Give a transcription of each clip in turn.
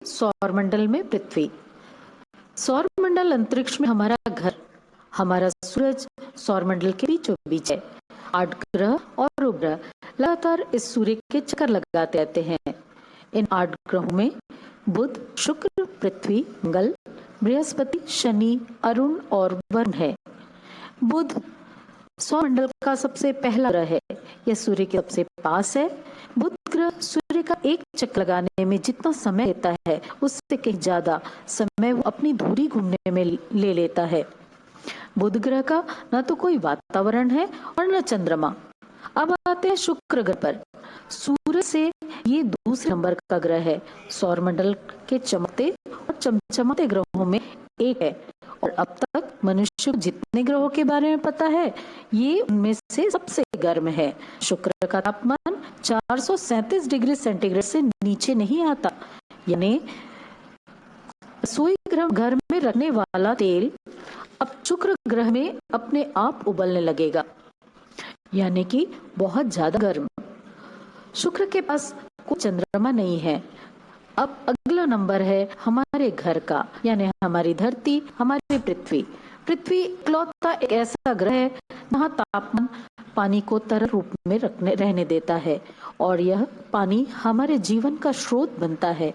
सौरमंडल में पृथ्वी। सौरमंडल अंतरिक्ष में हमारा घर, हमारा सूरज सौरमंडल के बीचों बीच है। 8 ग्रह और उपग्रह लगातार इस सूर्य के चक्कर लगाते रहते हैं। इन 8 ग्रहों में बुध, शुक्र, पृथ्वी, मंगल, बृहस्पति, शनि, अरुण और वरुण है। बुध सौरमंडल का सबसे पहला ग्रह है। यह सूर्य के सबसे पास है। बुध ग्रह सूर्य का एक चक्कर लगाने में जितना समय लेता है उससे कहीं ज्यादा समय वो अपनी धुरी घूमने में ले लेता है। बुध ग्रह का न तो कोई वातावरण है और न चंद्रमा। अब आते हैं शुक्र ग्रह पर। सूर्य से ये दूसरे नंबर का ग्रह है। सौरमंडल के चमकते और चमचमाते ग्रहों में एक है और अब तक मनुष्य को जितने ग्रहों के बारे में पता है ये उनमें से सबसे गर्म है। शुक्र का तापमान 437 डिग्री सेंटीग्रेड से नीचे नहीं आता, यानी रसोई घर में रखने वाला तेल अब शुक्र ग्रह में अपने आप उबलने लगेगा, यानी कि बहुत ज्यादा गर्म। शुक्र के पास कोई चंद्रमा नहीं है। अब अगला नंबर है हमारे घर का, यानी हमारी धरती, हमारी पृथ्वी। पृथ्वी इकलौता एक ऐसा ग्रह है जहाँ तापमान पानी को तरल रूप में रहने देता है और यह पानी हमारे जीवन का स्रोत बनता है।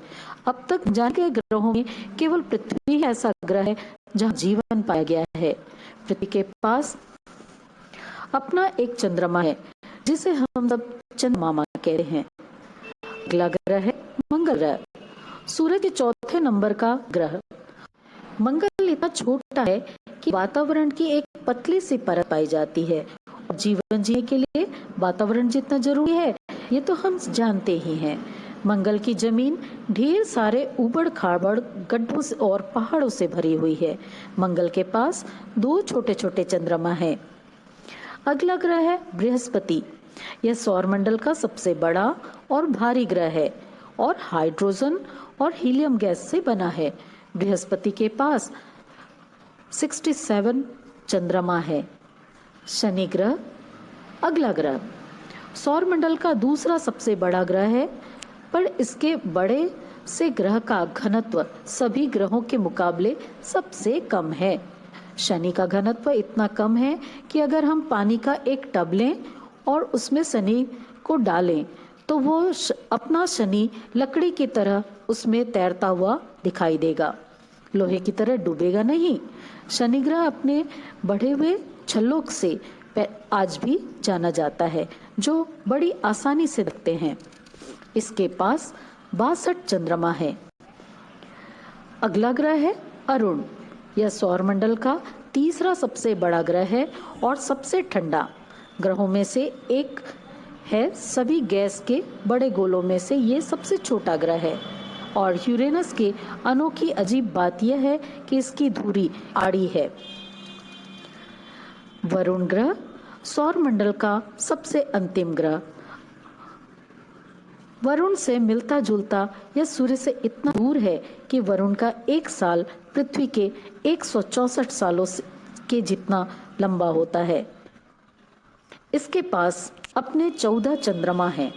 अब तक जाने गए ग्रहों में केवल पृथ्वी ही ऐसा ग्रह है जहाँ जीवन पाया गया है। पृथ्वी के पास अपना एक चंद्रमा है जिसे हम सब चंद्रमामा कहते हैं। अगला ग्रह है मंगल ग्रह, सूर्य के चौथे नंबर का ग्रह। मंगल इतना छोटा है कि वातावरण की एक पतली सी परत पाई जाती है और जीवन जीने के लिए वातावरण जितना जरूरी है ये तो हम जानते ही हैं। मंगल की जमीन ढेर सारे उबड़ खाबड़ गड्ढों से और पहाड़ों से भरी हुई है। मंगल के पास 2 छोटे छोटे चंद्रमा हैं। अगला ग्रह है बृहस्पति। यह सौरमंडल का सबसे बड़ा और भारी ग्रह है और हाइड्रोजन और हीलियम गैस से बना है। बृहस्पति के पास 67 चंद्रमा है। शनि ग्रह अगला ग्रह सौरमंडल का दूसरा सबसे बड़ा ग्रह है, पर इसके बड़े से ग्रह का घनत्व सभी ग्रहों के मुकाबले सबसे कम है। शनि का घनत्व इतना कम है कि अगर हम पानी का एक टब लें और उसमें शनि को डालें तो वो अपना शनि लकड़ी की तरह उसमें तैरता हुआ दिखाई देगा, लोहे की तरह डूबेगा नहीं। शनि ग्रह अपने बढ़े हुए छल्लों से आज भी जाना जाता है जो बड़ी आसानी से दिखते हैं। इसके पास 62 चंद्रमा है। अगला ग्रह है अरुण। यह सौरमंडल का तीसरा सबसे बड़ा ग्रह है और सबसे ठंडा ग्रहों में से एक है। सभी गैस के बड़े गोलों में से ये सबसे छोटा ग्रह है और यूरेनस की अनोखी अजीब बात यह है कि इसकी धुरी आड़ी है। वरुण ग्रह सौरमंडल का सबसे अंतिम ग्रह। वरुण से मिलता जुलता यह सूर्य से इतना दूर है कि वरुण का एक साल पृथ्वी के 164 सालों के जितना लंबा होता है। इसके पास अपने 14 चंद्रमा हैं।